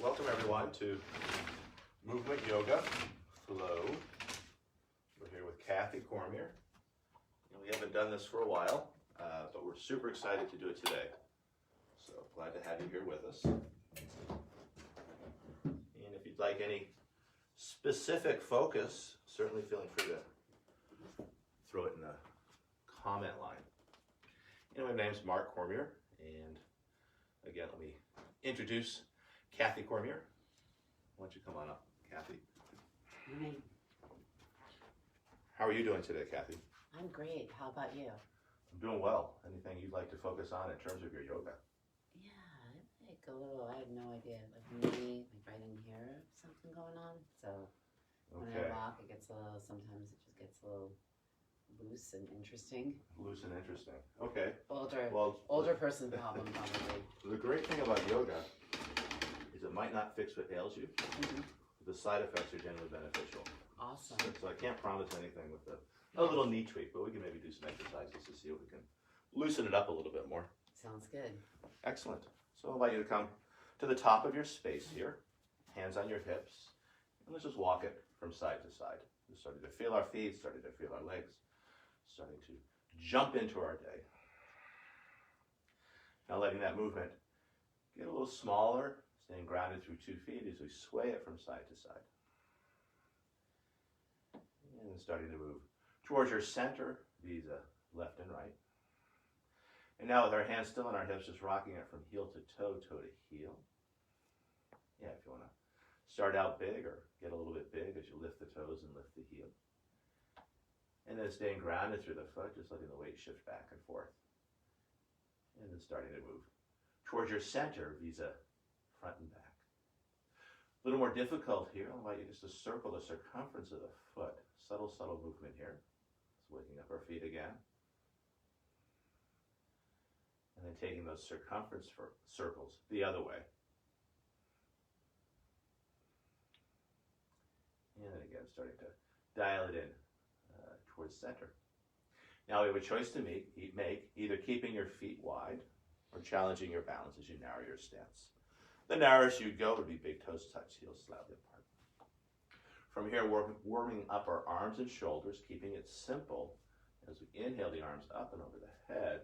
Welcome everyone to Movement Yoga Flow. We're here with Kathy Cormier. We haven't done this for a while, but we're super excited to do it today. So glad to have you here with us. And if you'd like any specific focus, certainly feeling free to throw it in the comment line. Anyway, my name's Mark Cormier, and again, let me introduce Kathy Cormier. Why don't you come on up, Kathy? Hi. How are you doing today, Kathy? I'm great. How about you? I'm doing well. Anything you'd like to focus on in terms of your yoga? Yeah, like a little, I have no idea. Like maybe like right in here, something going on. So when I walk, it gets a little, sometimes it just gets a little loose and interesting. Loose and interesting. Okay. Older person problem probably. The great thing about yoga is it might not fix what ails you. Mm-hmm. The side effects are generally beneficial. Awesome. So I can't promise anything with a little knee tweak, but we can maybe do some exercises to see if we can loosen it up a little bit more. Sounds good. Excellent. So I'll invite you to come to the top of your space here, hands on your hips, and let's just walk it from side to side. We're starting to feel our feet, starting to feel our legs, starting to jump into our day. Now letting that movement get a little smaller, staying grounded through 2 feet as we sway it from side to side. And starting to move towards your center, visa left and right. And now with our hands still on our hips, just rocking it from heel to toe, toe to heel. Yeah, if you want to start out big or get a little bit big as you lift the toes and lift the heel. And then staying grounded through the foot, just letting the weight shift back and forth. And then starting to move towards your center, visa front and back. A little more difficult here. I'll invite you just to circle the circumference of the foot. Subtle, subtle movement here. Just waking up our feet again. And then taking those circumference circles the other way. And then again, starting to dial it in towards center. Now we have a choice to make, either keeping your feet wide or challenging your balance as you narrow your stance. The narrowest you'd go would be big toes touch, heels slightly apart. From here, we're warming up our arms and shoulders, keeping it simple as we inhale the arms up and over the head.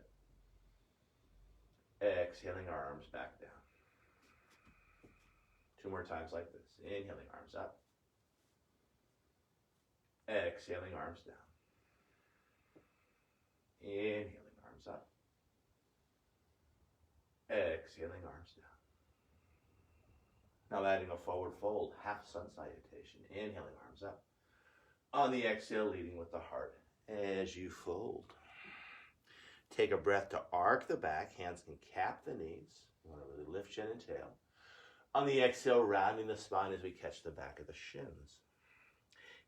Exhaling our arms back down. 2 more times like this. Inhaling arms up. Exhaling arms down. Inhaling arms up. Exhaling arms down. Now adding a forward fold, half sun salutation. Inhaling arms up. On the exhale, leading with the heart as you fold. Take a breath to arc the back. Hands can cap the knees. You want to really lift chin and tail. On the exhale, rounding the spine as we catch the back of the shins.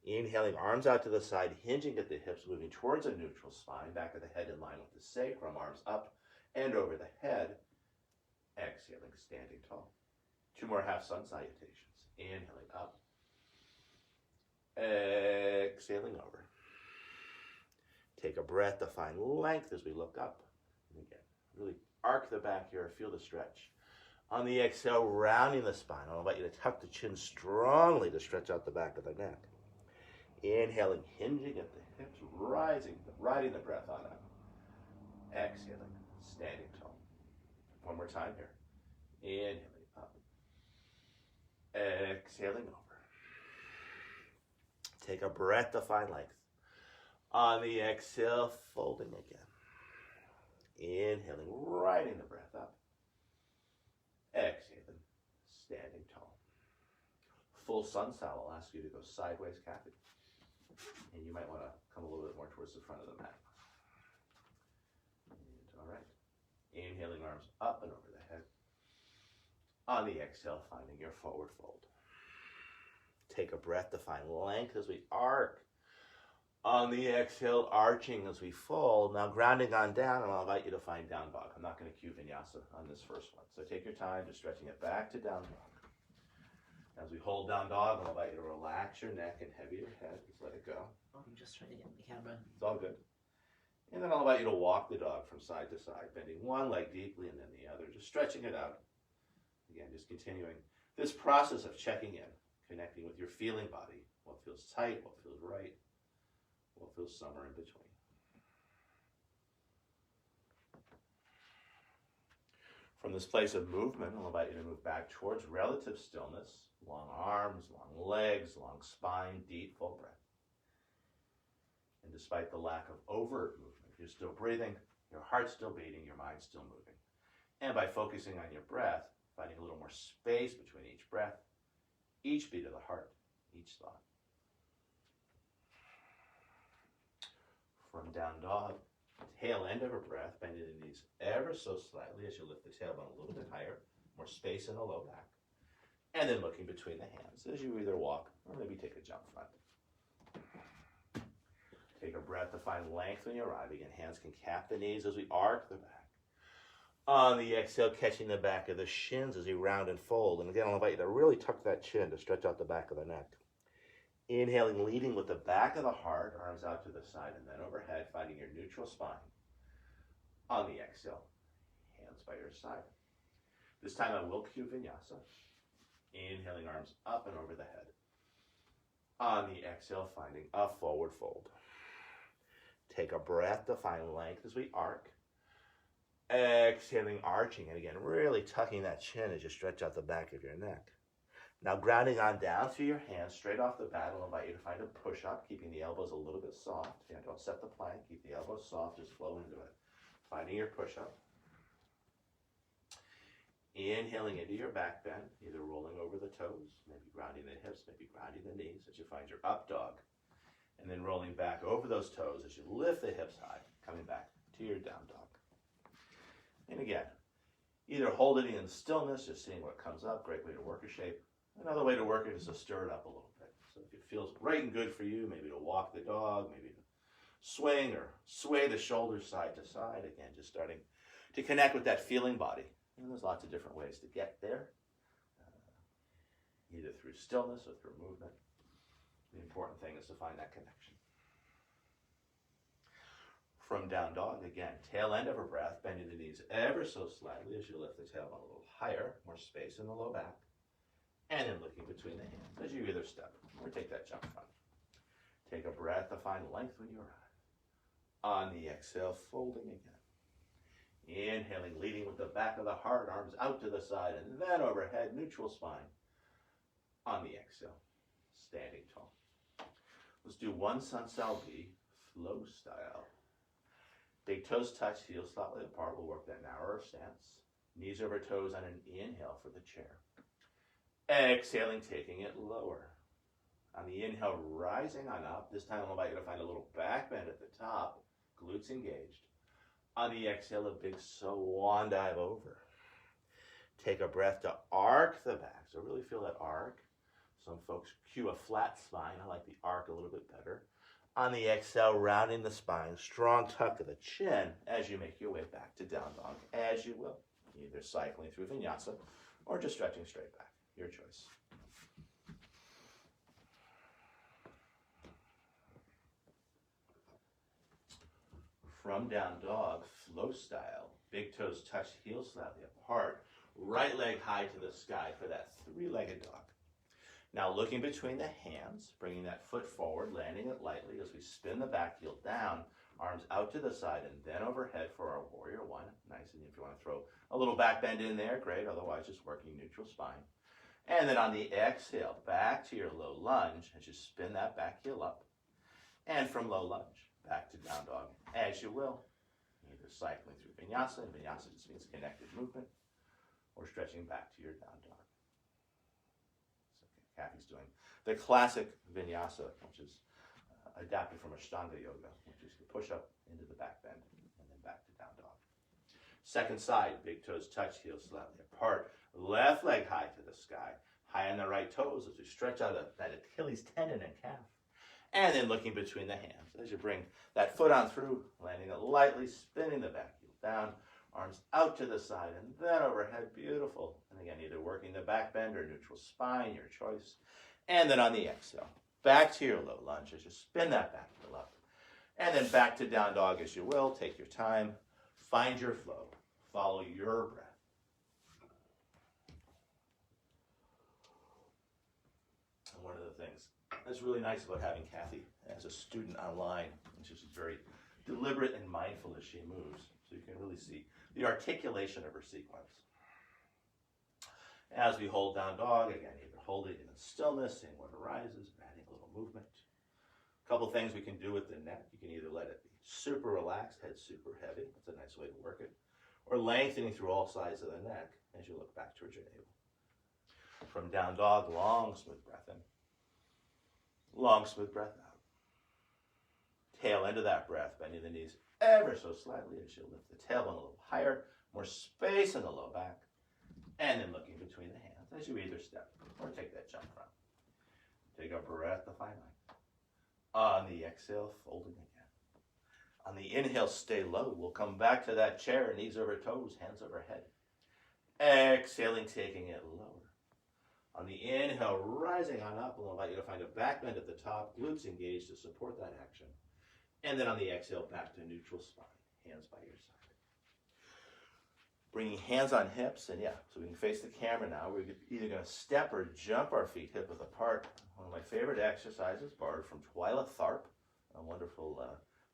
Inhaling, arms out to the side, hinging at the hips, moving towards a neutral spine. Back of the head in line with the sacrum. Arms up and over the head. Exhaling, standing tall. 2 more half sun salutations. Inhaling up. Exhaling over. Take a breath to find length as we look up. And again, really arc the back here. Feel the stretch. On the exhale, rounding the spine. I'll invite you to tuck the chin strongly to stretch out the back of the neck. Inhaling, hinging at the hips, riding the breath on up. Exhaling, standing tall. 1 more time here. Inhaling up. Exhaling over. Take a breath to find length. On the exhale, folding again. Inhaling, riding the breath up. Exhaling, standing tall. Full sun sal, I'll ask you to go sideways, Kathy. And you might want to come a little bit more towards the front of the mat. And, all right. Inhaling, arms up and over the head. On the exhale, finding your forward fold. Take a breath to find length as we arc. On the exhale, arching as we fold. Now grounding on down, and I'll invite you to find down dog. I'm not going to cue vinyasa on this first one. So take your time, just stretching it back to down dog. As we hold down dog, I'll invite you to relax your neck and heavy your head. Just let it go. Oh, I'm just trying to get the camera. It's all good. And then I'll invite you to walk the dog from side to side, bending one leg deeply and then the other, just stretching it out. Again, just continuing This process of checking in, connecting with your feeling body, what feels tight, what feels right, what feels somewhere in between. From this place of movement, I'll invite you to move back towards relative stillness, long arms, long legs, long spine, deep, full breath. And despite the lack of overt movement, you're still breathing, your heart's still beating, your mind's still moving. And by focusing on your breath, finding a little more space between each breath, each beat of the heart, each thought. From down dog, tail end of a breath, bending the knees ever so slightly as you lift the tailbone a little bit higher, more space in the low back. And then looking between the hands as you either walk or maybe take a jump front. Take a breath to find length when you arrive. Again, hands can cap the knees as we arc the back. On the exhale, catching the back of the shins as you round and fold. And again, I'll invite you to really tuck that chin to stretch out the back of the neck. Inhaling, leading with the back of the heart, arms out to the side and then overhead, finding your neutral spine. On the exhale, hands by your side. This time I will cue vinyasa. Inhaling, arms up and over the head. On the exhale, finding a forward fold. Take a breath to find length as we arc. Exhaling, arching, and again, really tucking that chin as you stretch out the back of your neck. Now grounding on down through your hands, straight off the bat, I'll invite you to find a push-up, keeping the elbows a little bit soft. Yeah, don't set the plank, keep the elbows soft, just flow into it. Finding your push-up. Inhaling into your back bend, either rolling over the toes, maybe grounding the hips, maybe grounding the knees as you find your up dog. And then rolling back over those toes as you lift the hips high, coming back to your down dog. And again, either holding it in stillness, just seeing what comes up, great way to work a shape. Another way to work it is to stir it up a little bit. So if it feels right and good for you, maybe to walk the dog, maybe to swing or sway the shoulders side to side. Again, just starting to connect with that feeling body. And there's lots of different ways to get there, either through stillness or through movement. The important thing is to find that connection. From down dog, again, tail end of a breath, bending the knees ever so slightly as you lift the tailbone a little higher, more space in the low back. And then looking between the hands as you either step or take that jump front. Take a breath to find length when you arrive. On the exhale, folding again. Inhaling, leading with the back of the heart, arms out to the side, and then overhead, neutral spine. On the exhale, standing tall. Let's do one Sun Sal B, flow style. Big toes touch, heels slightly apart. We'll work that narrower stance. Knees over toes on an inhale for the chair. Exhaling, taking it lower. On the inhale, rising on up. This time I'll invite you to find a little back bend at the top, glutes engaged. On the exhale, a big swan dive over. Take a breath to arc the back. So really feel that arc. Some folks cue a flat spine. I like the arc a little bit better. On the exhale, rounding the spine, strong tuck of the chin as you make your way back to down dog, as you will. Either cycling through vinyasa or just stretching straight back. Your choice. From down dog, flow style. Big toes touch, heels slightly apart. Right leg high to the sky for that three-legged dog. Now looking between the hands, bringing that foot forward, landing it lightly as we spin the back heel down, arms out to the side and then overhead for our warrior one. Nice, and if you want to throw a little back bend in there, great. Otherwise, just working neutral spine. And then on the exhale, back to your low lunge as you spin that back heel up. And from low lunge, back to down dog, as you will. Either cycling through vinyasa, and vinyasa just means connected movement, or stretching back to your down dog. So Kathy's doing the classic vinyasa, which is adapted from Ashtanga yoga, which is the push up into the back bend, and then back to down dog. Second side, big toes touch, heels slightly apart. Left leg high to the sky, high on the right toes as we stretch out that Achilles tendon and calf. And then looking between the hands as you bring that foot on through, landing it lightly, spinning the back heel down, arms out to the side and then overhead, beautiful. And again, either working the back bend or neutral spine, your choice. And then on the exhale, back to your low lunge as you spin that back heel up. And then back to down dog as you will. Take your time, find your flow, follow your breath. things that's really nice about having Kathy as a student online, and she's very deliberate and mindful as she moves, so you can really see the articulation of her sequence. As we hold down dog, again, either hold it in stillness, seeing what arises, or adding a little movement. A couple things we can do with the neck. You can either let it be super relaxed, head super heavy. That's a nice way to work it. Or lengthening through all sides of the neck as you look back towards your navel. From down dog, long, smooth breath in. Long, smooth breath out. Tail end of that breath, bending the knees ever so slightly as you lift the tailbone a little higher, more space in the low back, and then looking between the hands as you either step or take that jump front. Take a breath to find length. On the exhale, folding again. On the inhale, stay low. We'll come back to that chair, knees over toes, hands overhead. Exhaling, taking it lower. On the inhale, rising on up, we'll invite you to find a back bend at the top, glutes engaged to support that action. And then on the exhale, back to neutral spine, hands by your side. Bringing hands on hips, and so we can face the camera now. We're either going to step or jump our feet hip width apart. One of my favorite exercises, borrowed from Twyla Tharp, a wonderful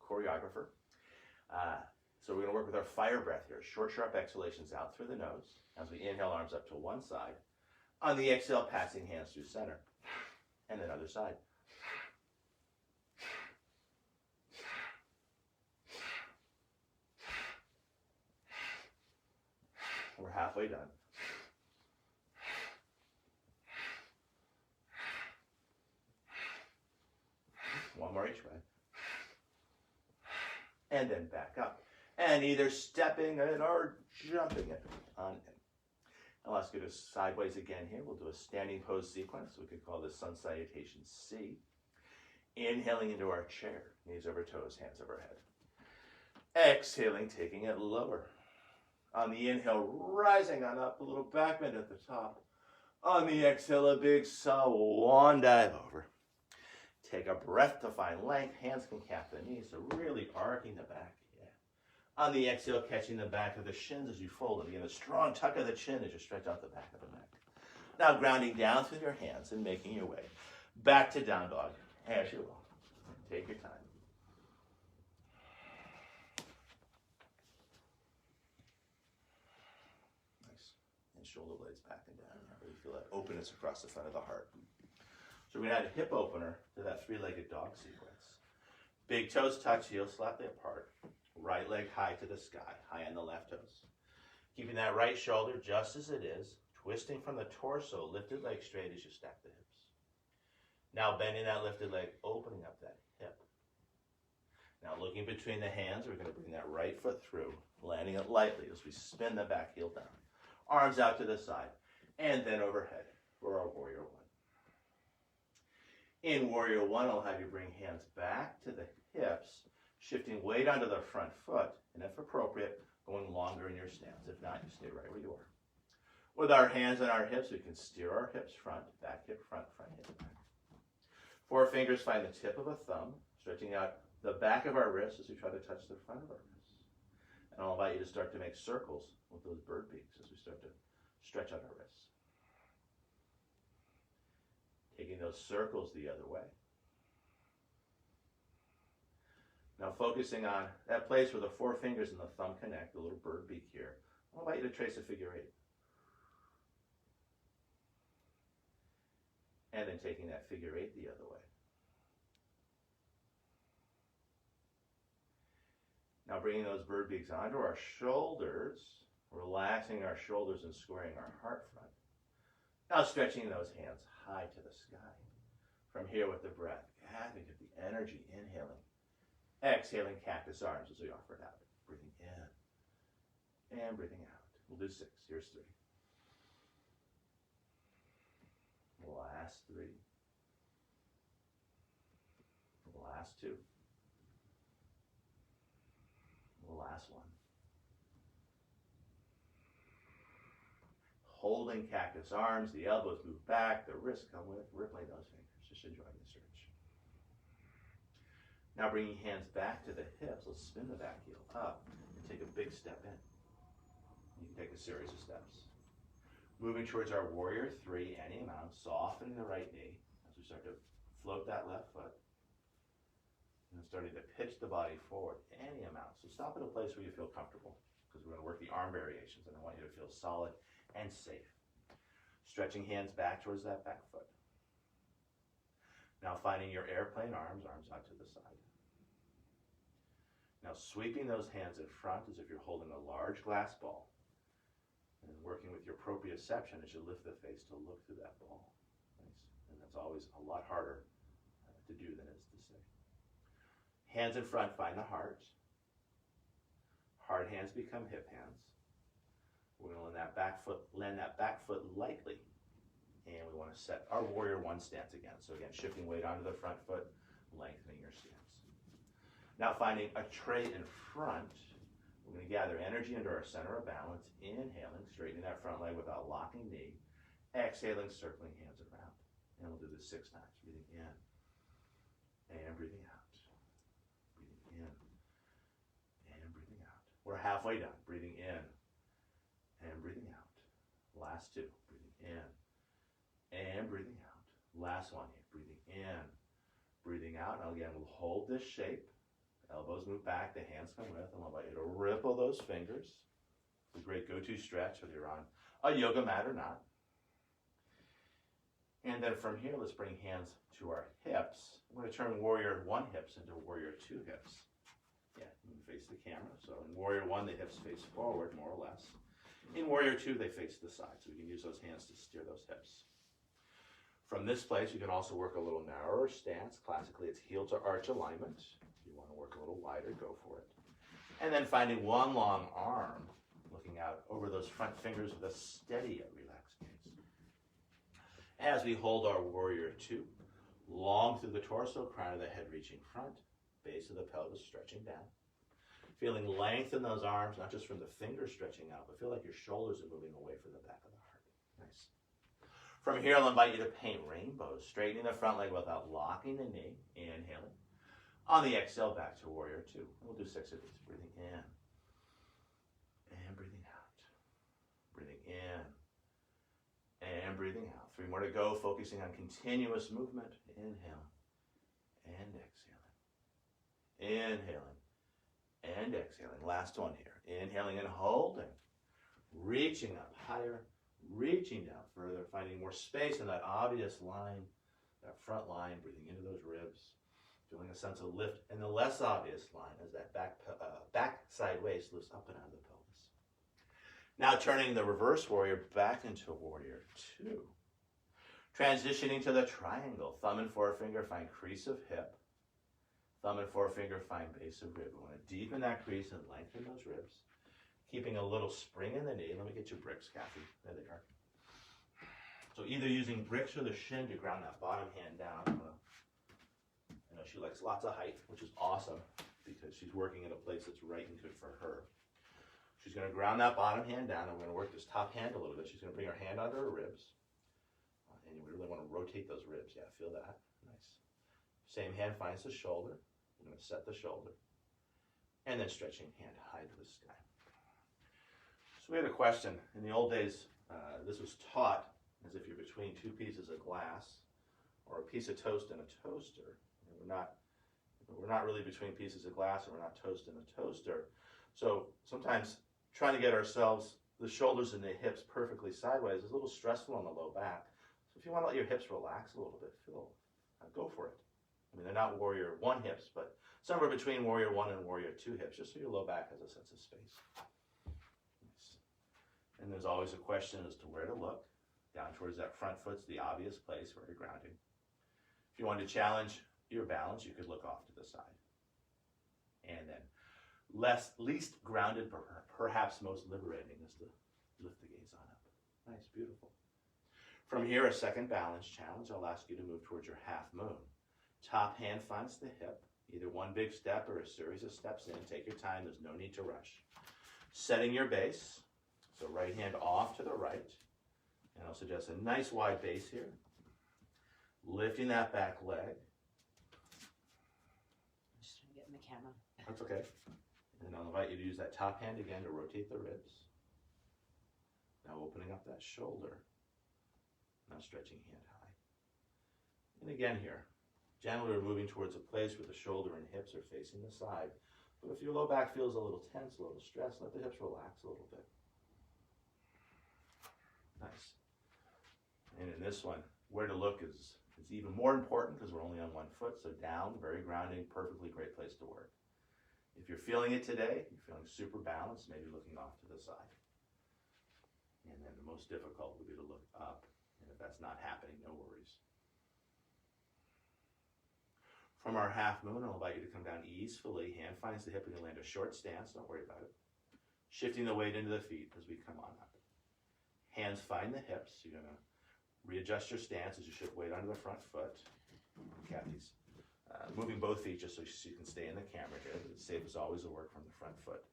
choreographer. So we're going to work with our fire breath here. Short, sharp exhalations out through the nose as we inhale, arms up to one side. On the exhale, passing hands through center. And then other side. We're halfway done. One more each way. And then back up. And either stepping in or jumping it on in. I'll ask you to sideways again here. We'll do a standing pose sequence. We could call this Sun Salutation C. Inhaling into our chair. Knees over toes, hands overhead. Exhaling, taking it lower. On the inhale, rising on up, a little back bend at the top. On the exhale, a big swan dive over. Take a breath to find length. Hands can cap the knees, so really arcing the back. On the exhale, catching the back of the shins as you fold. Again, a strong tuck of the chin as you stretch out the back of the neck. Now grounding down through your hands and making your way back to down dog as you will. Take your time. Shoulder blades back and down. Really feel that openness across the front of the heart. So we're going to add a hip opener to that three-legged dog sequence. Big toes touch, heels slightly apart. Right leg high to the sky, high on the left toes. Keeping that right shoulder just as it is, twisting from the torso, lifted leg straight as you stack the hips. Now bending that lifted leg, opening up that hip. Now looking between the hands, we're going to bring that right foot through, landing it lightly as we spin the back heel down. Arms out to the side, and then overhead for our Warrior One. In Warrior One, I'll have you bring hands back to the hips, shifting weight onto the front foot, and if appropriate, going longer in your stance. If not, you stay right where you are. With our hands on our hips, we can steer our hips front, back hip front, front hip back. 4 fingers find the tip of a thumb, stretching out the back of our wrists as we try to touch the front of our wrists. And I'll invite you to start to make circles with those bird beaks as we start to stretch out our wrists. Taking those circles the other way. Now focusing on that place where the 4 fingers and the thumb connect, the little bird beak here. I'll invite you to trace a figure 8. And then taking that figure 8 the other way. Now bringing those bird beaks onto our shoulders, relaxing our shoulders and squaring our heart front. Now stretching those hands high to the sky. From here with the breath, gathering to the energy, inhaling. Exhaling cactus arms as we offer it out. Breathing in and breathing out. We'll do 6. Here's 3. Last 3. Last 2. Last 1. Holding cactus arms, the elbows move back, the wrists come with, rippling those fingers, just enjoying the stretch. Now bringing hands back to the hips, let's spin the back heel up and take a big step in. You can take a series of steps. Moving towards our Warrior 3, any amount, softening the right knee as we start to float that left foot. And starting to pitch the body forward any amount. So stop at a place where you feel comfortable, because we're going to work the arm variations, and I want you to feel solid and safe. Stretching hands back towards that back foot. Now finding your airplane arms out to the side. Now sweeping those hands in front as if you're holding a large glass ball, and working with your proprioception as you lift the face to look through that ball. Nice. And that's always a lot harder to do than it is to say. Hands in front, find the heart. Hard hands become hip hands. We're going to land that back foot lightly. And we want to set our warrior one stance again. So again, shifting weight onto the front foot, lengthening your stance. Now finding a tray in front, we're going to gather energy into our center of balance, inhaling, straightening that front leg without locking knee, exhaling, circling hands around. And we'll do this 6 times, breathing in and breathing out. Breathing in and breathing out. We're halfway done, breathing in and breathing out. Last 2, breathing in and breathing out. Last one here, breathing in, breathing out. Now again, we'll hold this shape. Elbows move back, the hands come with, and I'll invite you to ripple those fingers. It's a great go-to stretch whether you're on a yoga mat or not. And then from here, let's bring hands to our hips. I'm going to turn warrior one hips into warrior two hips. Yeah, you can face the camera. So in warrior one, the hips face forward, more or less. In warrior two, they face the side. So we can use those hands to steer those hips. From this place, you can also work a little narrower stance. Classically, it's heel to arch alignment. If you want to work a little wider, go for it. And then finding one long arm, looking out over those front fingers with a steady yet relaxed gaze. As we hold our warrior two, long through the torso, crown of the head reaching front, base of the pelvis stretching down. Feeling length in those arms, not just from the fingers stretching out, but feel like your shoulders are moving away from the back of the heart. Nice. From here, I'll invite you to paint rainbows, straightening the front leg without locking the knee, inhaling. On the exhale, back to warrior two. We'll do 6 of these, breathing in and breathing out. Breathing in and breathing out. 3 more to go, focusing on continuous movement. Inhaling and exhaling. Inhaling and exhaling. Last one here. Inhaling and holding. Reaching up higher, reaching down further, finding more space in that obvious line, that front line, breathing into those ribs. Feeling a sense of lift in the less obvious line as that back side waist lifts up and out of the pelvis. Now turning the reverse warrior back into warrior two. Transitioning to the triangle. Thumb and forefinger find crease of hip. Thumb and forefinger find base of rib. We want to deepen that crease and lengthen those ribs. Keeping a little spring in the knee. Let me get your bricks, Kathy. There they are. So either using bricks or the shin to ground that bottom hand down. I know she likes lots of height, which is awesome because she's working at a place that's right and good for her. She's going to ground that bottom hand down, and we're going to work this top hand a little bit. She's going to bring her hand under her ribs. And you really want to rotate those ribs. Yeah, feel that. Nice. Same hand finds the shoulder. I'm going to set the shoulder. And then stretching hand high to the sky. So we had a question. In the old days, this was taught as if you're between 2 pieces of glass or a piece of toast and a toaster. We're not really between pieces of glass, and we're not toast in a toaster. So sometimes trying to get ourselves, the shoulders and the hips perfectly sideways is a little stressful on the low back. So if you want to let your hips relax a little bit, go for it. I mean, they're not warrior one hips, but somewhere between warrior one and warrior two hips, just so your low back has a sense of space. Nice. And there's always a question as to where to look. Down towards that front foot's the obvious place where you're grounding. If you want to challenge your balance, you could look off to the side. And then least grounded, perhaps most liberating, is to lift the gaze on up. Nice, beautiful. From here, a second balance challenge. I'll ask you to move towards your half moon. Top hand finds the hip, either one big step or a series of steps in. Take your time, there's no need to rush. Setting your base, so right hand off to the right. And I'll suggest a nice wide base here. Lifting that back leg. I'm just trying to get in the camera. That's okay. And I'll invite you to use that top hand again to rotate the ribs. Now opening up that shoulder. Now stretching hand high. And again here, gently moving towards a place where the shoulder and hips are facing the side. But if your low back feels a little tense, a little stressed, let the hips relax a little bit. Nice. And in this one, where to look is even more important because we're only on one foot. So down, very grounding, perfectly great place to work. If you're feeling it today, you're feeling super balanced, maybe looking off to the side. And then the most difficult would be to look up. And if that's not happening, no worries. From our half moon, I'll invite you to come down easefully. Hand finds the hip and you land a short stance. Don't worry about it. Shifting the weight into the feet as we come on up. Hands find the hips. You're going to readjust your stance as you shift weight onto the front foot. Kathy's moving both feet just so you can stay in the camera here. The safest always will work from the front foot.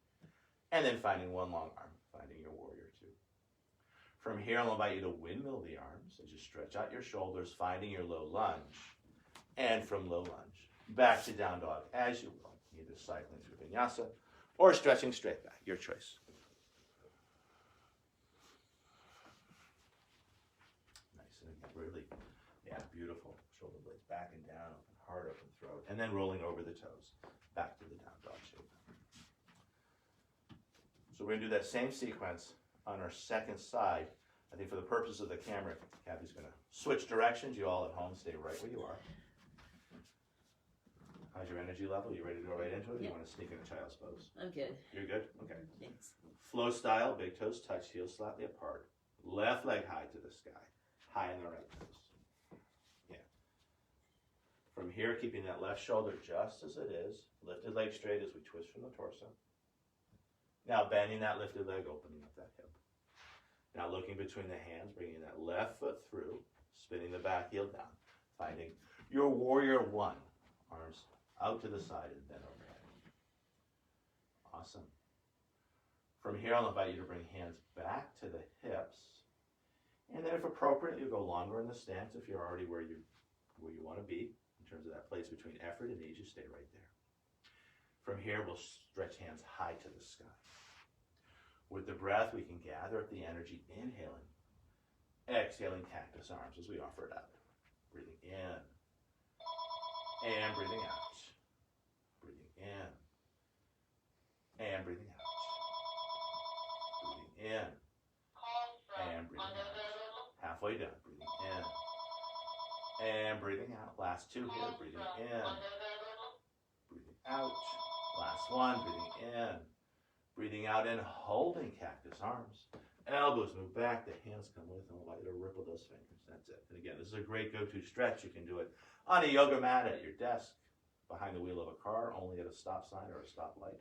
And then finding one long arm, finding your warrior two. From here, I'll invite you to windmill the arms as you stretch out your shoulders, finding your low lunge. And from low lunge, back to down dog as you will, either cycling through vinyasa or stretching straight back, your choice. Nice, and again, really, yeah, beautiful. Shoulder blades back and down, open heart, open throat, and then rolling over the toes, back to the down dog shape. So we're gonna do that same sequence on our second side. I think for the purpose of the camera, Kathy's gonna switch directions. You all at home stay right where you are. How's your energy level? You ready to go right into it? Or you want to sneak in a child's pose? I'm good. You're good? Okay. Thanks. Flow style, big toes touch, heels slightly apart. Left leg high to the sky. High in the right toes. Yeah. From here, keeping that left shoulder just as it is. Lifted leg straight as we twist from the torso. Now bending that lifted leg, opening up that hip. Now looking between the hands, bringing that left foot through, spinning the back heel down. Finding your warrior one. Arms out to the side and then overhead. Awesome. From here, I'll invite you to bring hands back to the hips. And then if appropriate, you go longer in the stance if you're already where you want to be. In terms of that place between effort and ease, you stay right there. From here, we'll stretch hands high to the sky. With the breath, we can gather up the energy, inhaling. Exhaling cactus arms as we offer it out. Breathing in. And breathing out. Breathing in. And breathing out. Breathing in. And breathing out. Halfway done. Breathing in. And breathing out. Last two here. Breathing in. Breathing out. Last one. Breathing in. Breathing out and holding cactus arms. Elbows move back. The hands come with and allow you to ripple those fingers. That's it. And again, this is a great go-to stretch. You can do it on a yoga mat, at your desk, behind the wheel of a car, only at a stop sign or a stoplight.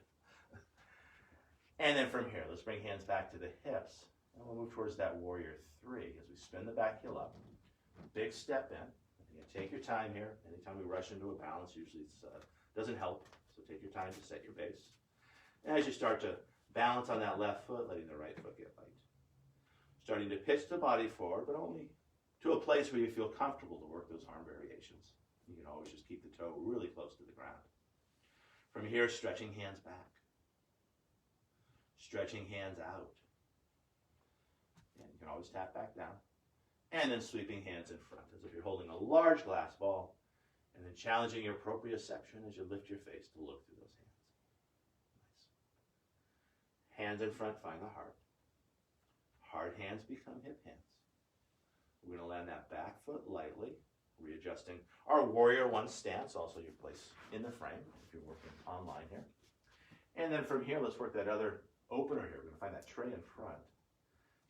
And then from here, let's bring hands back to the hips. And we'll move towards that warrior three as we spin the back heel up. Big step in. Again, take your time here. Anytime we rush into a balance, usually it doesn't help. So take your time to set your base. And as you start to balance on that left foot, letting the right foot get light. Starting to pitch the body forward, but only to a place where you feel comfortable to work those arm variations. You can always just keep the toe really close to the ground. From here, stretching hands back. Stretching hands out. And you can always tap back down. And then sweeping hands in front as if you're holding a large glass ball. And then challenging your proprioception as you lift your face to look through those hands. Nice. Hands in front, find the heart. Hard hands become hip hands. We're going to land that back foot lightly, readjusting our warrior one stance, also your place in the frame if you're working online here. And then from here, let's work that other opener here. We're going to find that tray in front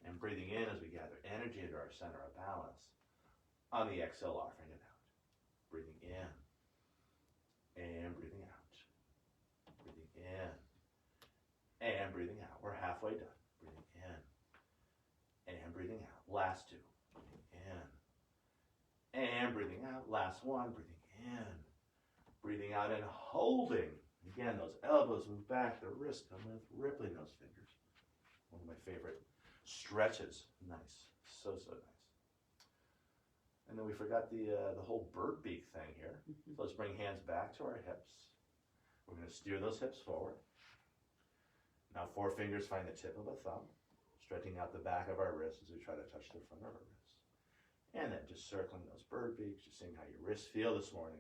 and breathing in as we gather energy into our center of balance. On the exhale, offering it out. Breathing in and breathing out. Breathing in and breathing out. We're halfway done. Breathing in and breathing out. Last two. And breathing out. Last one. Breathing in. Breathing out and holding. Again, those elbows move back. The wrists come with, rippling those fingers. One of my favorite stretches. Nice. So nice. And then we forgot the whole bird beak thing here. So let's bring hands back to our hips. We're going to steer those hips forward. Now 4 fingers find the tip of a thumb. Stretching out the back of our wrists as we try to touch the front of our wrists. And then just circling those bird beaks, just seeing how your wrists feel this morning.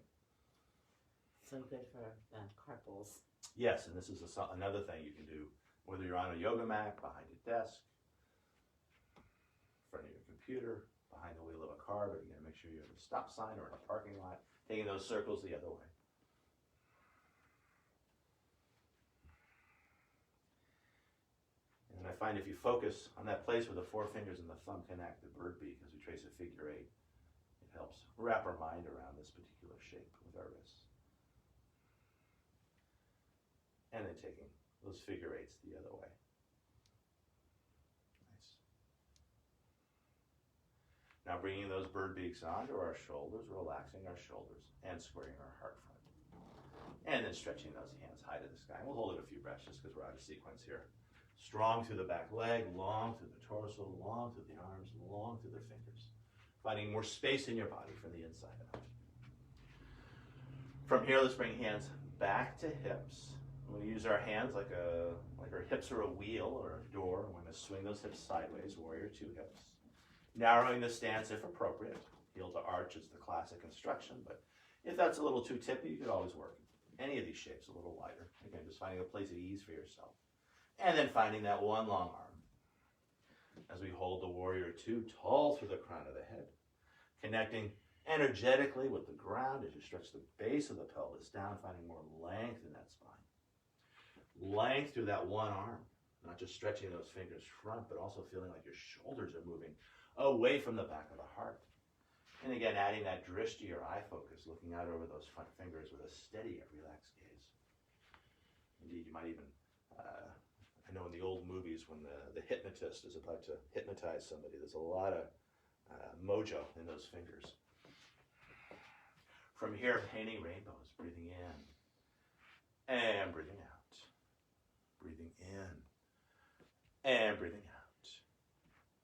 So good for carpals. Yes, and this is another thing you can do, whether you're on a yoga mat, behind a desk, in front of your computer, behind the wheel of a car, but you gotta make sure you're at a stop sign or in a parking lot, taking those circles the other way. And I find if you focus on that place where the four fingers and the thumb connect, the bird beak, as we trace a figure 8, it helps wrap our mind around this particular shape with our wrists. And then taking those figure 8s the other way. Nice. Now bringing those bird beaks onto our shoulders, relaxing our shoulders, and squaring our heart front. And then stretching those hands high to the sky. And we'll hold it a few breaths just because we're out of sequence here. Strong through the back leg, long through the torso, long through the arms, long through the fingers. Finding more space in your body from the inside out. From here, let's bring hands back to hips. We'll use our hands like our hips are a wheel or a door. I'm going to swing those hips sideways, warrior 2 hips. Narrowing the stance if appropriate. Heel to arch is the classic instruction, but if that's a little too tippy, you could always work any of these shapes a little wider. Again, just finding a place of ease for yourself. And then finding that one long arm. As we hold the warrior 2 tall through the crown of the head, connecting energetically with the ground as you stretch the base of the pelvis down, finding more length in that spine. Length through that one arm, not just stretching those fingers front, but also feeling like your shoulders are moving away from the back of the heart. And again, adding that drishti or eye focus, looking out over those front fingers with a steady yet relaxed gaze. Indeed, you might even, I know in the old movies when the hypnotist is about to hypnotize somebody, there's a lot of mojo in those fingers. From here, painting rainbows, breathing in and breathing out. Breathing in and breathing out.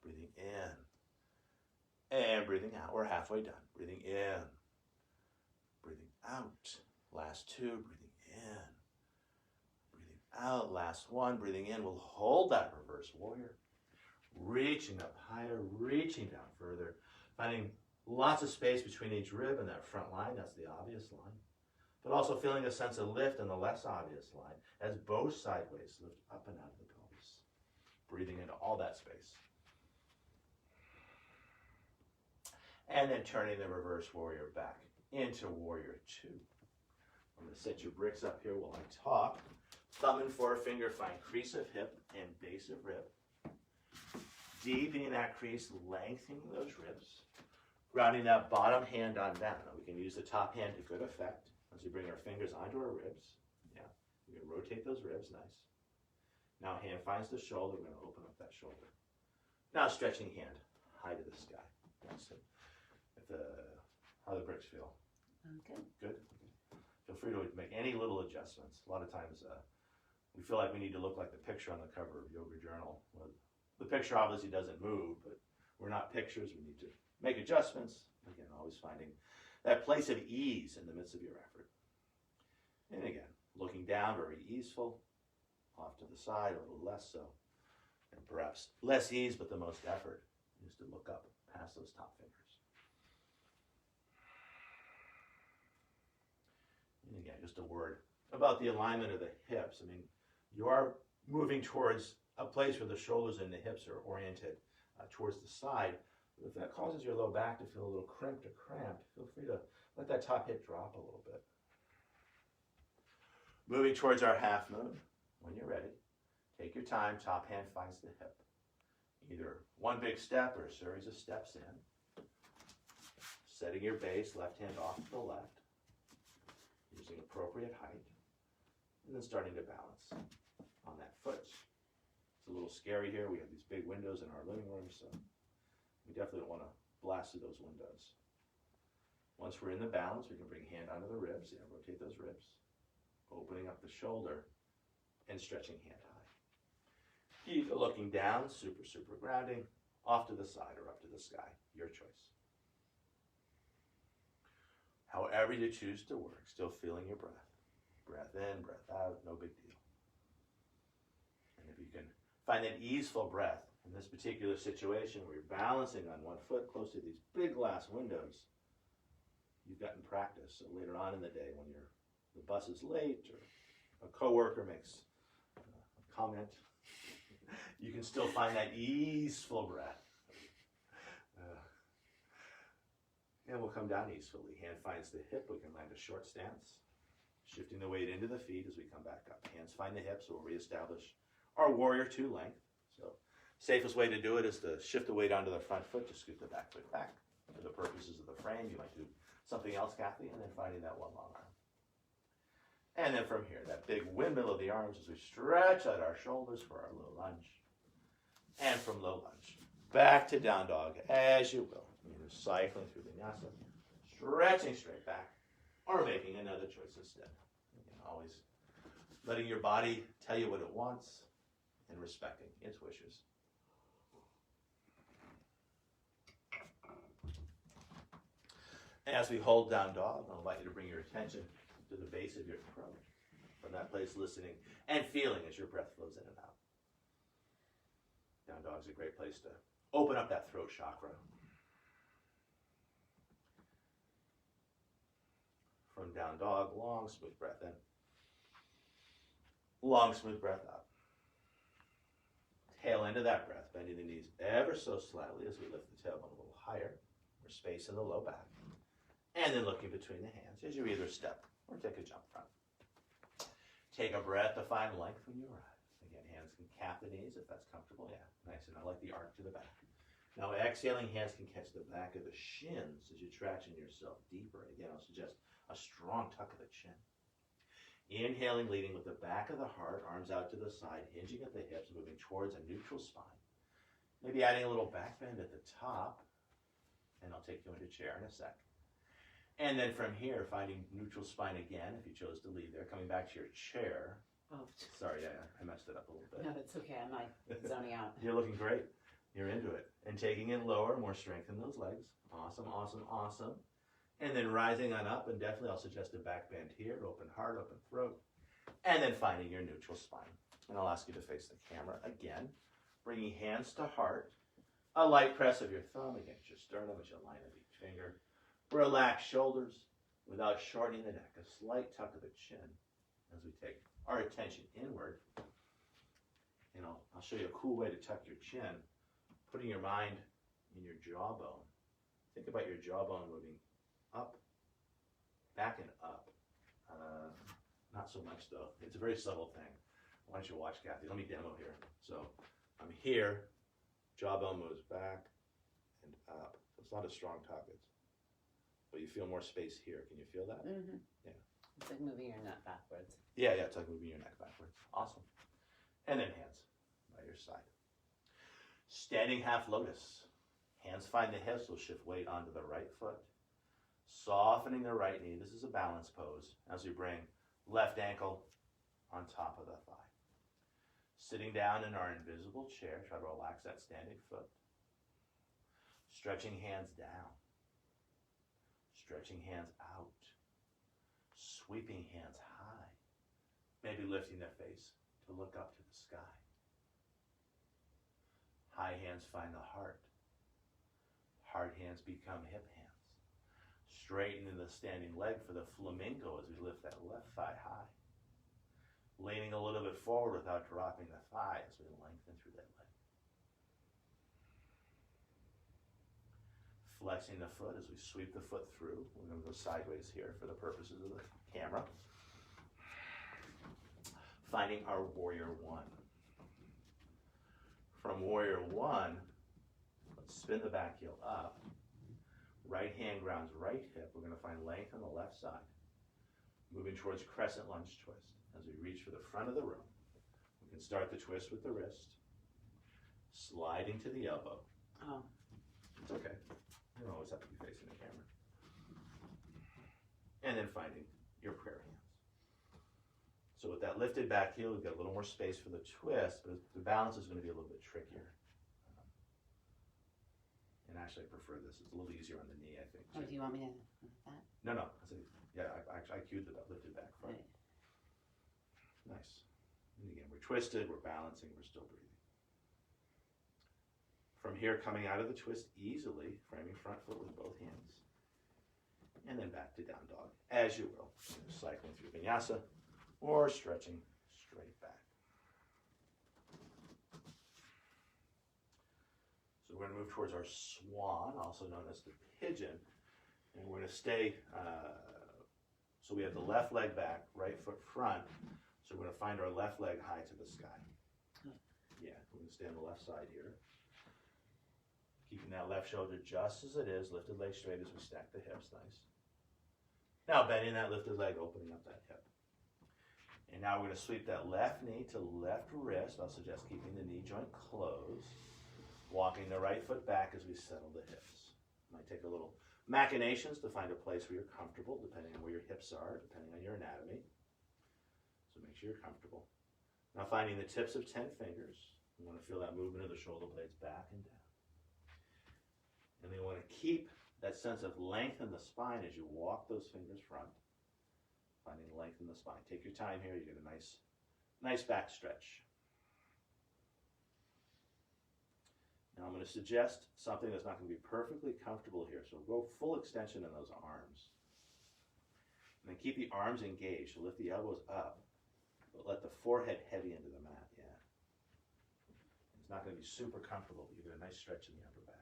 Breathing in and breathing out. We're halfway done. Breathing in, breathing out. Last 2, breathing in, breathing out. Last 1, breathing in. We'll hold that reverse warrior. Reaching up higher, reaching down further. Finding lots of space between each rib and that front line. That's the obvious line. But also feeling a sense of lift in the less obvious line as both sideways lift up and out of the pelvis. Breathing into all that space. And then turning the reverse warrior back into warrior 2. I'm going to set your bricks up here while I talk. Thumb and forefinger find crease of hip and base of rib. Deepening that crease, lengthening those ribs. Grounding that bottom hand on down. Now we can use the top hand to good effect as we bring our fingers onto our ribs. Yeah, we can rotate those ribs, nice. Now hand finds the shoulder, we're going to open up that shoulder. Now stretching hand high to the sky. Nice. How the bricks feel? Good. Good? Okay. Feel free to make any little adjustments. A lot of times we feel like we need to look like the picture on the cover of Yoga Journal. Well, the picture obviously doesn't move, but we're not pictures. We need to make adjustments. Again, always finding that place of ease in the midst of your effort. And again, looking down, very easeful. Off to the side, a little less so. And perhaps less ease, but the most effort is to look up past those top fingers. And again, just a word about the alignment of the hips. I mean, you are moving towards a place where the shoulders and the hips are oriented towards the side. But if that causes your low back to feel a little crimped or cramped, feel free to let that top hip drop a little bit. Moving towards our half moon. When you're ready, take your time. Top hand finds the hip. Either one big step or a series of steps in. Setting your base, left hand off to the left. Using appropriate height. And then starting to balance on that foot. It's a little scary here. We have these big windows in our living room, so we definitely don't want to blast through those windows. Once we're in the balance, we can bring hand onto the ribs. Yeah, rotate those ribs. Opening up the shoulder and stretching hand high. Keep looking down, super, super grounding, off to the side or up to the sky, your choice. However you choose to work, still feeling your breath. Breath in, breath out, no big deal. And if you can find that easeful breath In this particular situation where you're balancing on one foot close to these big glass windows, you've gotten practice. So later on in the day when the bus is late or a coworker makes a comment, you can still find that easeful breath. And we'll come down easefully. Hand finds the hip. We can land a short stance, shifting the weight into the feet as we come back up. Hands find the hips. We'll reestablish our warrior two length. So safest way to do it is to shift the weight onto the front foot, just scoot the back foot back. For the purposes of the frame, you might do something else, Kathy, and then finding that one long arm. And then from here, that big windmill of the arms as we stretch out our shoulders for our low lunge. And from low lunge, back to down dog as you will. Either cycling through vinyasa, stretching straight back, or making another choice instead. Again, always letting your body tell you what it wants and respecting its wishes. As we hold down dog, I'll invite you to bring your attention to the base of your throat. From that place, listening and feeling as your breath flows in and out. Down dog is a great place to open up that throat chakra. From down dog, long, smooth breath in. Long, smooth breath out. Tail end of that breath, bending the knees ever so slightly as we lift the tailbone a little higher, or space in the low back. And then looking between the hands as you either step or take a jump front. Take a breath to find length when you arrive. Again, hands can cap the knees if that's comfortable. Yeah, nice. And I like the arc to the back. Now exhaling, hands can catch the back of the shins as you traction yourself deeper. Again, I'll suggest a strong tuck of the chin. Inhaling, leading with the back of the heart, arms out to the side, hinging at the hips, moving towards a neutral spine. Maybe adding a little back bend at the top, and I'll take you into chair in a sec. And then from here, finding neutral spine again, if you chose to leave there, coming back to your chair. Oh, Sorry, I messed it up a little bit. no, that's okay. I'm like zoning out. You're looking great. You're into it. And taking it lower, more strength in those legs. Awesome, awesome, awesome. And then rising on up, and definitely I'll suggest a back bend here, open heart, open throat. And then finding your neutral spine. And I'll ask you to face the camera again, bringing hands to heart. A light press of your thumb against your sternum as you line up each finger. Relax shoulders without shortening the neck. A slight tuck of the chin as we take our attention inward. And I'll show you a cool way to tuck your chin, putting your mind in your jawbone. Think about your jawbone moving up, back and up. Not so much though. It's a very subtle thing. Why don't you watch, Kathy? Let me demo here. So I'm here, jawbone moves back and up. It's not a strong tuck, but you feel more space here. Can you feel that? Mm-hmm. Yeah. It's like moving your neck backwards. Yeah, it's like moving your neck backwards. Awesome. And then hands by your side. Standing half lotus. Hands find the hips. We'll shift weight onto the right foot. Softening the right knee. This is a balance pose as we bring left ankle on top of the thigh. Sitting down in our invisible chair. Try to relax that standing foot. Stretching hands down. Stretching hands out. Sweeping hands high. Maybe lifting the face to look up to the sky. High hands find the heart. Heart hands become hip hands. Straightening the standing leg for the flamingo as we lift that left thigh high. Leaning a little bit forward without dropping the thigh as we lengthen through that leg. Flexing the foot as we sweep the foot through. We're going to go sideways here for the purposes of the camera. Finding our warrior one. From warrior one, let's spin the back heel up. Right hand grounds right hip. We're going to find length on the left side. Moving towards crescent lunge twist. As we reach for the front of the room, we can start the twist with the wrist. Sliding to the elbow. Oh. It's okay. You don't always have to be facing the camera. And then finding your prayer hands. So with that lifted back heel, we've got a little more space for the twist, but the balance is going to be a little bit trickier. And actually I prefer this. It's a little easier on the knee, I think. Oh, do you want me to like that? No. I cued the lifted back front. Right. Nice. And again, we're twisted, we're balancing, we're still breathing. From here, coming out of the twist easily, framing front foot with both hands. And then back to down dog, as you will. Cycling through vinyasa or stretching straight back. So we're going to move towards our swan, also known as the pigeon. And we're going to stay, so we have the left leg back, right foot front. So we're going to find our left leg high to the sky. Yeah, we're going to stay on the left side here. Keeping that left shoulder just as it is, lifted leg straight as we stack the hips, nice. Now bending that lifted leg, opening up that hip. And now we're going to sweep that left knee to left wrist. I'll suggest keeping the knee joint closed. Walking the right foot back as we settle the hips. Might take a little machinations to find a place where you're comfortable, depending on where your hips are, depending on your anatomy. So make sure you're comfortable. Now finding the tips of 10 fingers. You want to feel that movement of the shoulder blades back and down. And then you want to keep that sense of length in the spine as you walk those fingers front. Finding length in the spine. Take your time here. You get a nice back stretch. Now I'm going to suggest something that's not going to be perfectly comfortable here. So go full extension in those arms. And then keep the arms engaged. So lift the elbows up, but let the forehead heavy into the mat. Yeah. It's not going to be super comfortable, but you get a nice stretch in the upper back.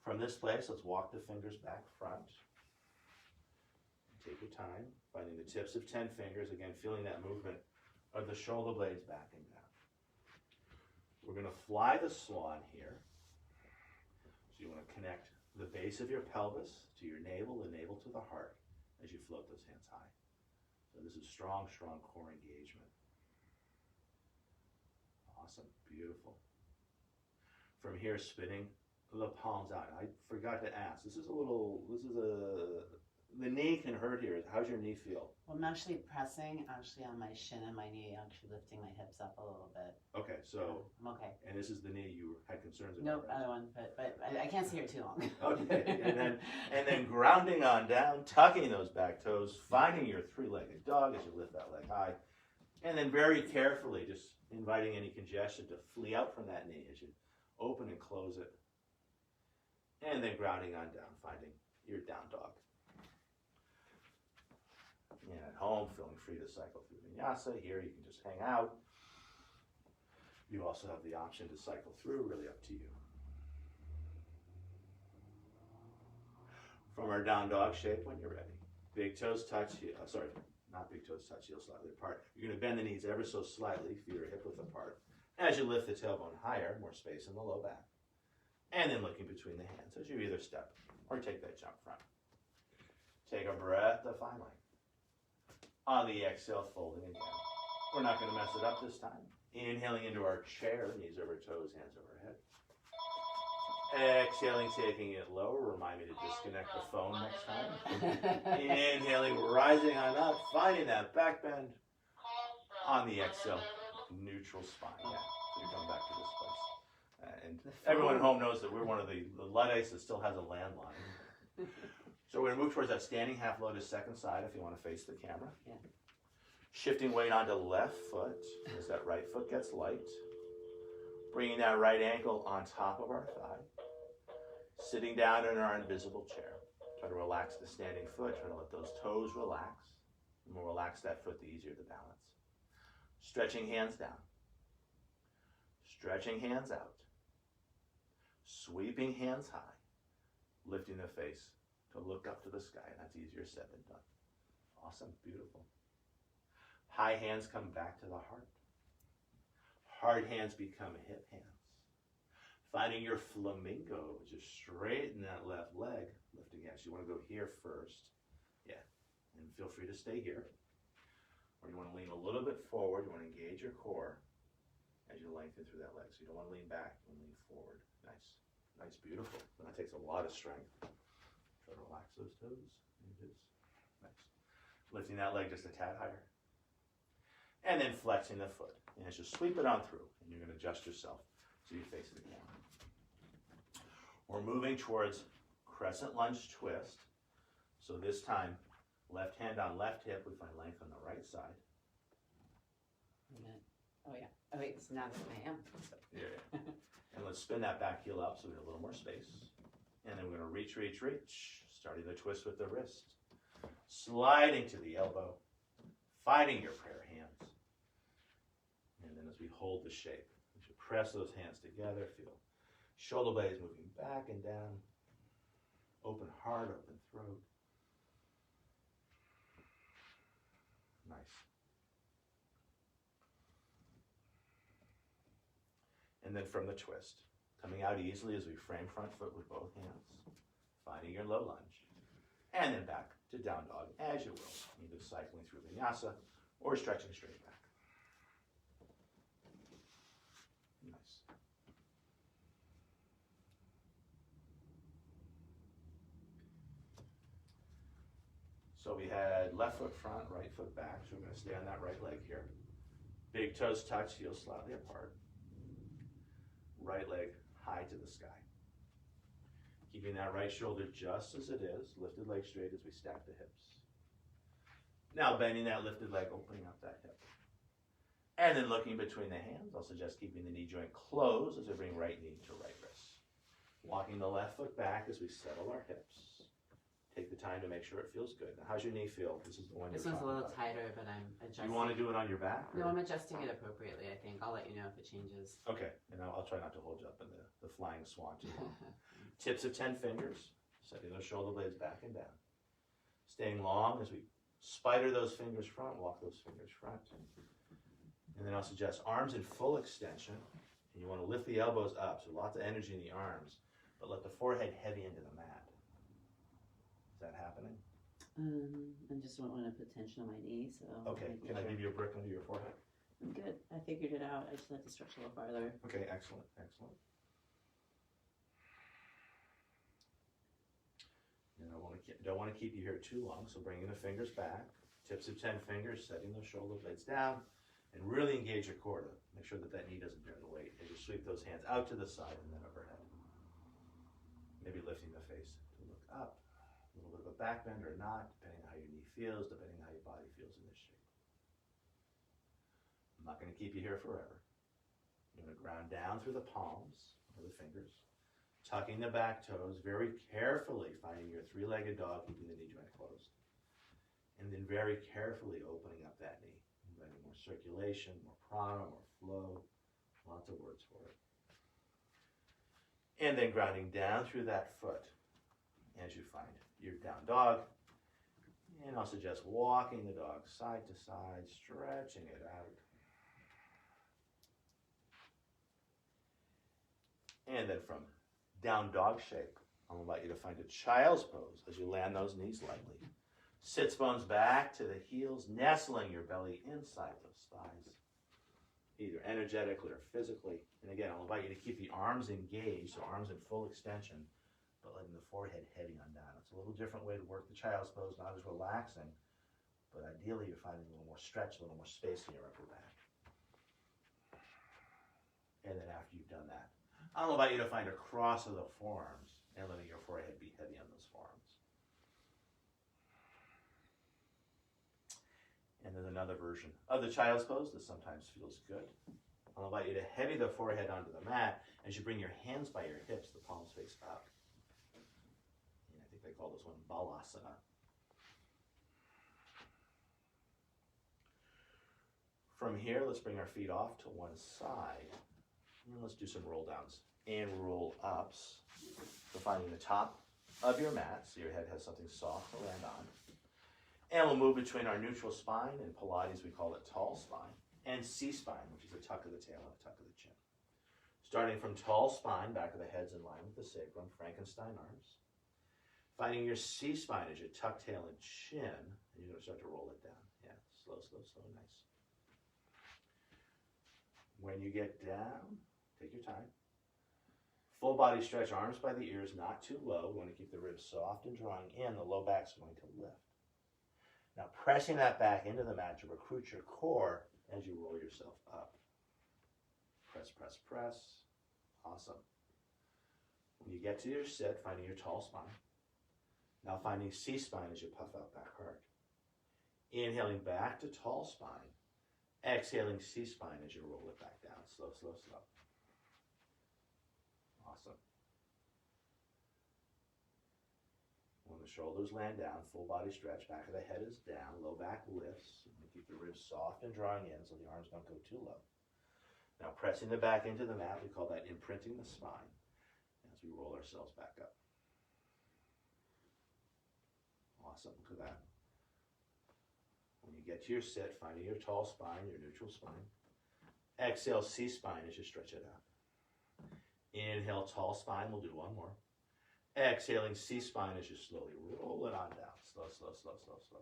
From this place, let's walk the fingers back front. Take your time, finding the tips of 10 fingers. Again, feeling that movement of the shoulder blades back and down. We're going to fly the swan here. So you want to connect the base of your pelvis to your navel, the navel to the heart as you float those hands high. So this is strong, strong core engagement. Awesome, beautiful. From here, spinning the palms out. I forgot to ask. The knee can hurt here. How's your knee feel? Well, I'm actually pressing on my shin and my knee, actually lifting my hips up a little bit. Okay, so. I'm okay. And this is the knee you had concerns about? Nope, right? other one, but I can't see her too long. Okay, and then grounding on down, tucking those back toes, finding your three-legged dog as you lift that leg high, and then very carefully just inviting any congestion to flee out from that knee as you open and close it. And then grounding on down, finding your down dog. And at home, feeling free to cycle through vinyasa. Here you can just hang out. You also have the option to cycle through, really up to you. From our down dog shape when you're ready. Big toes touch, not big toes touch, heels slightly apart. You're going to bend the knees ever so slightly, feet are hip width apart. As you lift the tailbone higher, more space in the low back. And then looking between the hands as you either step or take that jump front. Take a breath of fine length. On the exhale, folding again. We're not going to mess it up this time. Inhaling into our chair, knees over toes, hands overhead. Exhaling, taking it lower. Remind me to disconnect the phone next time. Inhaling, rising on up, finding that back bend. On the exhale, neutral spine. Yeah, so you come back to this place. And everyone at home knows that we're one of the Luddites that still has a landline. So we're going to move towards that standing half lotus second side if you want to face the camera. Yeah. Shifting weight onto left foot as that right foot gets light. Bringing that right ankle on top of our thigh. Sitting down in our invisible chair. Try to relax the standing foot. Try to let those toes relax. The more relax that foot, the easier the balance. Stretching hands down. Stretching hands out. Sweeping hands high. Lifting the face to look up to the sky, and that's easier said than done. Awesome, beautiful. High hands come back to the heart. Hard hands become hip hands. Finding your flamingo, just straighten that left leg, lifting it. You want to go here first. Yeah, and feel free to stay here. Or you want to lean a little bit forward. You want to engage your core as you lengthen through that leg. So you don't want to lean back, you want to lean forward. Nice, nice, beautiful. And that takes a lot of strength. Try to relax those toes. Nice. Lifting that leg just a tad higher. And then flexing the foot. And as you sweep it on through, and you're going to adjust yourself so you face the camera. We're moving towards crescent lunge twist. So this time, left hand on left hip, we find length on the right side. Oh yeah. Oh wait, so now that I am. Yeah. And let's spin that back heel up so we have a little more space. And then we're gonna reach, reach, reach. Starting the twist with the wrist. Sliding to the elbow. Finding your prayer hands. And then as we hold the shape, we should press those hands together. Feel shoulder blades moving back and down. Open heart, open throat. Nice. And then from the twist, coming out easily as we frame front foot with both hands, finding your low lunge, and then back to down dog as you will, either cycling through vinyasa or stretching straight back. Nice. So we had left foot front, right foot back, so we're going to stay on that right leg here. Big toes touch, heels slightly apart. Right leg high to the sky. Keeping that right shoulder just as it is, lifted leg straight as we stack the hips. Now bending that lifted leg, opening up that hip. And then looking between the hands, I'll suggest keeping the knee joint closed as we bring right knee to right wrist. Walking the left foot back as we settle our hips. Take the time to make sure it feels good. Now, how's your knee feel? This is the one This you're one's a talking little about. tighter, but I'm adjusting. You want to do it on your back? No, I'm adjusting it appropriately, I think. I'll let you know if it changes. Okay, and I'll try not to hold you up in the flying swan too long. Tips of 10 fingers, setting those shoulder blades back and down. Staying long as we spider those fingers front, walk those fingers front. And then I'll suggest arms in full extension. And you want to lift the elbows up, so lots of energy in the arms, but let the forehead heavy into the mat. Is that happening? I just don't want to put tension on my knee, so. Okay, can I give you a brick under your forehead? I'm good. I figured it out. I just had to stretch a little farther. Okay, excellent, excellent. And I don't want to keep you here too long, so bringing the fingers back, tips of 10 fingers, setting those shoulder blades down, and really engage your core to make sure that that knee doesn't bear the weight as you sweep those hands out to the side and then overhead. Maybe lifting the face to look up, a little bit of a back bend or not, depending on how your knee feels, depending on how your body feels in this shape. I'm not going to keep you here forever. You're going to ground down through the palms or the fingers, tucking the back toes, very carefully finding your three-legged dog, keeping the knee joint closed. And then very carefully opening up that knee, inviting more circulation, more prana, more flow, lots of words for it. And then grounding down through that foot as you find your down dog. And I'll suggest walking the dog side to side, stretching it out. And then from down dog shape, I'll invite you to find a child's pose as you land those knees lightly. Sits bones back to the heels, nestling your belly inside those thighs, either energetically or physically. And again, I'll invite you to keep the arms engaged, so arms in full extension, but letting the forehead heavy on down. It's a little different way to work the child's pose, not as relaxing, but ideally you're finding a little more stretch, a little more space in your upper back. And then after you've done that, I'll invite you to find a cross of the forearms and letting your forehead be heavy on those forearms. And there's another version of the child's pose that sometimes feels good. I'll invite you to heavy the forehead onto the mat as you bring your hands by your hips, the palms face up. And I think they call this one Balasana. From here, let's bring our feet off to one side. And let's do some roll downs and roll ups. So finding the top of your mat so your head has something soft to land on. And we'll move between our neutral spine, in Pilates we call it tall spine, and C-spine, which is a tuck of the tail and a tuck of the chin. Starting from tall spine, back of the head's in line with the sacrum, Frankenstein arms. Finding your C-spine as you tuck tail and chin, and you're going to start to roll it down. Yeah, slow, slow, slow, nice. When you get down, take your time. Full body stretch, arms by the ears, not too low. We want to keep the ribs soft and drawing in. The low back's going to lift. Now pressing that back into the mat to recruit your core as you roll yourself up. Press, press, press. Awesome. When you get to your sit, finding your tall spine. Now finding C-spine as you puff out back hard. Inhaling back to tall spine. Exhaling C-spine as you roll it back down. Slow, slow, slow. Awesome. When the shoulders land down, full body stretch, back of the head is down, low back lifts. Keep the ribs soft and drawing in so the arms don't go too low. Now pressing the back into the mat, we call that imprinting the spine as we roll ourselves back up. Awesome, look at that. When you get to your sit, finding your tall spine, your neutral spine. Exhale, C-spine as you stretch it out. Inhale, tall spine, we'll do one more. Exhaling C-spine as you slowly roll it on down. Slow, slow, slow, slow, slow.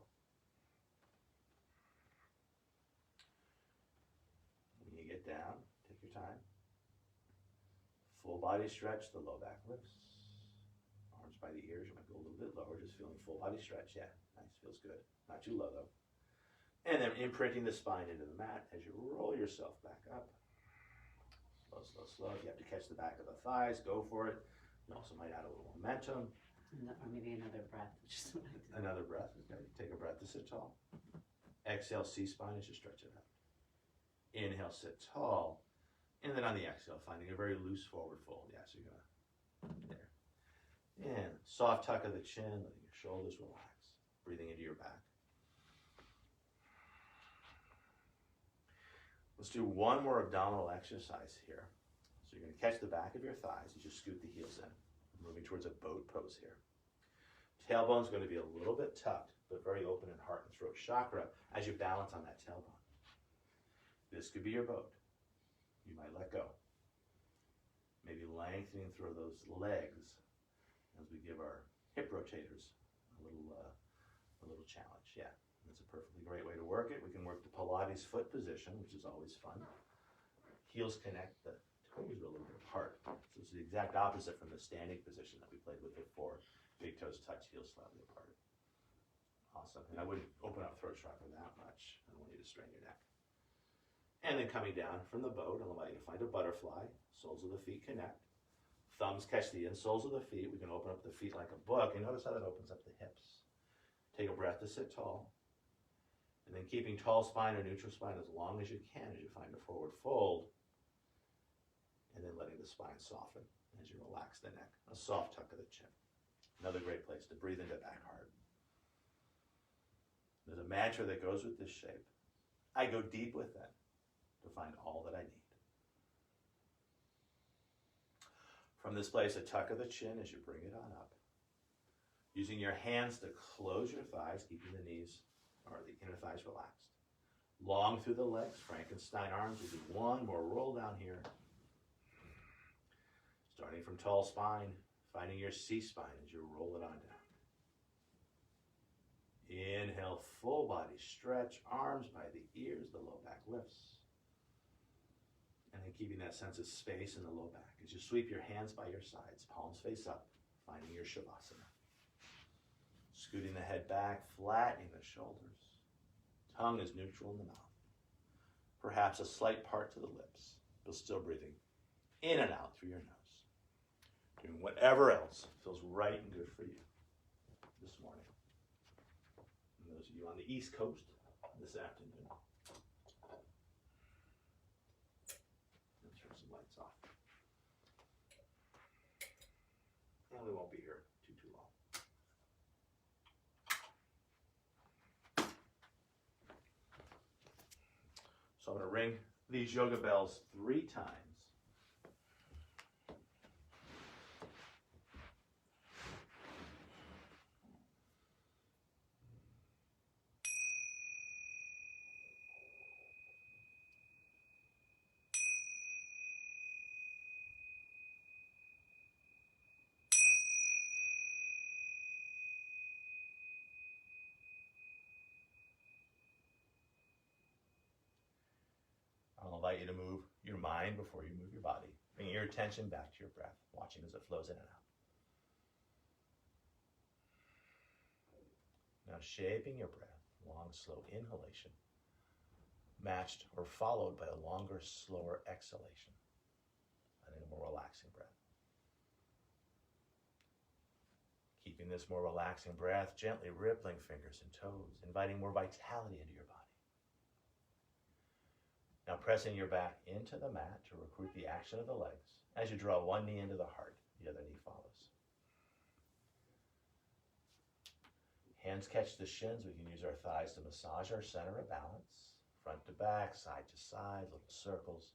When you get down, take your time. Full body stretch, the low back lifts. Arms by the ears, you might go a little bit lower, just feeling full body stretch. Yeah, nice, feels good. Not too low though. And then imprinting the spine into the mat as you roll yourself back up. Slow, slow, slow. If you have to catch the back of the thighs, go for it. You also might add a little momentum. Or maybe another breath, which is what I do. Another breath. Okay. Take a breath to sit tall. Exhale, C-spine as you stretch it out. Inhale, sit tall. And then on the exhale, finding a very loose forward fold. Yeah, so you're going to, there. And soft tuck of the chin, letting your shoulders relax. Breathing into your back. Let's do one more abdominal exercise here. So you're going to catch the back of your thighs as you scoot the heels in. Moving towards a boat pose here. Tailbone's going to be a little bit tucked, but very open in heart and throat chakra as you balance on that tailbone. This could be your boat. You might let go. Maybe lengthening through those legs as we give our hip rotators a little challenge. Yeah. That's a perfectly great way to work it. We can work the Pilates foot position, which is always fun. Heels connect, the toes are a little bit apart. So it's the exact opposite from the standing position that we played with before. Big toes touch, heels slightly apart. Awesome. And I wouldn't open up throat chakra that much. I don't want you to strain your neck. And then coming down from the boat, I'll allow you to find a butterfly. Soles of the feet connect. Thumbs catch the insoles of the feet. We can open up the feet like a book. And notice how that opens up the hips. Take a breath to sit tall. And then keeping tall spine or neutral spine as long as you can as you find a forward fold. And then letting the spine soften as you relax the neck. A soft tuck of the chin. Another great place to breathe into back hard. There's a mantra that goes with this shape. I go deep within to find all that I need. From this place, a tuck of the chin as you bring it on up. Using your hands to close your thighs, keeping the knees or the inner thighs relaxed. Long through the legs, Frankenstein arms. We'll do one more roll down here. Starting from tall spine, finding your C-spine as you roll it on down. Inhale, full body stretch, arms by the ears, the low back lifts. And then keeping that sense of space in the low back as you sweep your hands by your sides, palms face up, finding your Shavasana. Scooting the head back, flattening the shoulders. Tongue is neutral in the mouth. Perhaps a slight part to the lips, but still breathing in and out through your nose. Doing whatever else feels right and good for you this morning. And those of you on the East Coast this afternoon. Let's turn some lights off. And we won't be here too long. So I'm going to ring these yoga bells 3 times. I'll invite you to move your mind before you move your body. Bring your attention back to your breath, watching as it flows in and out. Now shaping your breath, long, slow inhalation, matched or followed by a longer, slower exhalation, and a more relaxing breath. Keeping this more relaxing breath, gently rippling fingers and toes, inviting more vitality into your body. Now pressing your back into the mat to recruit the action of the legs. As you draw one knee into the heart, the other knee follows. Hands catch the shins. We can use our thighs to massage our center of balance. Front to back, side to side, little circles.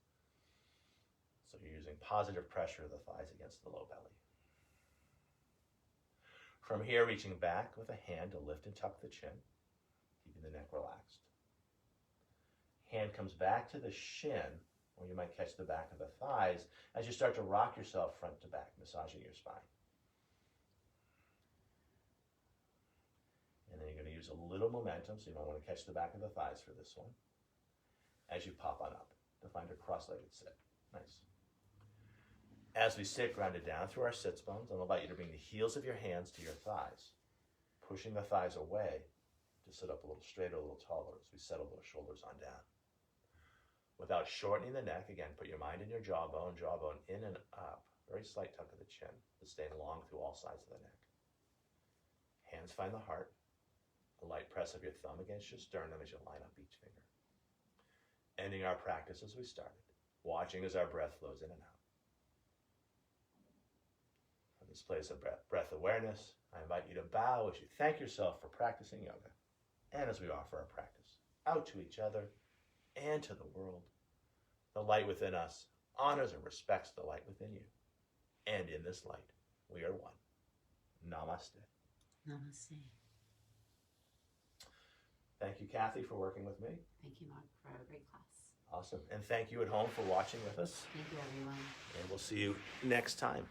So you're using positive pressure of the thighs against the low belly. From here, reaching back with a hand to lift and tuck the chin, keeping the neck relaxed. Hand comes back to the shin, or you might catch the back of the thighs as you start to rock yourself front to back, massaging your spine. And then you're going to use a little momentum, so you might want to catch the back of the thighs for this one, as you pop on up to find a cross-legged sit. Nice. As we sit, grounded down through our sits bones, I'll invite you to bring the heels of your hands to your thighs, pushing the thighs away to sit up a little straighter, a little taller as we settle those shoulders on down. Without shortening the neck, again, put your mind in your jawbone in and up. Very slight tuck of the chin, but staying long through all sides of the neck. Hands find the heart. A light press of your thumb against your sternum as you line up each finger. Ending our practice as we started, watching as our breath flows in and out. From this place of breath awareness, I invite you to bow as you thank yourself for practicing yoga, and as we offer our practice out to each other and to the world. The light within us honors and respects the light within you. And in this light, we are one. Namaste. Namaste. Thank you, Kathy, for working with me. Thank you, Mark, for a great class. Awesome. And thank you at home for watching with us. Thank you, everyone. And we'll see you next time.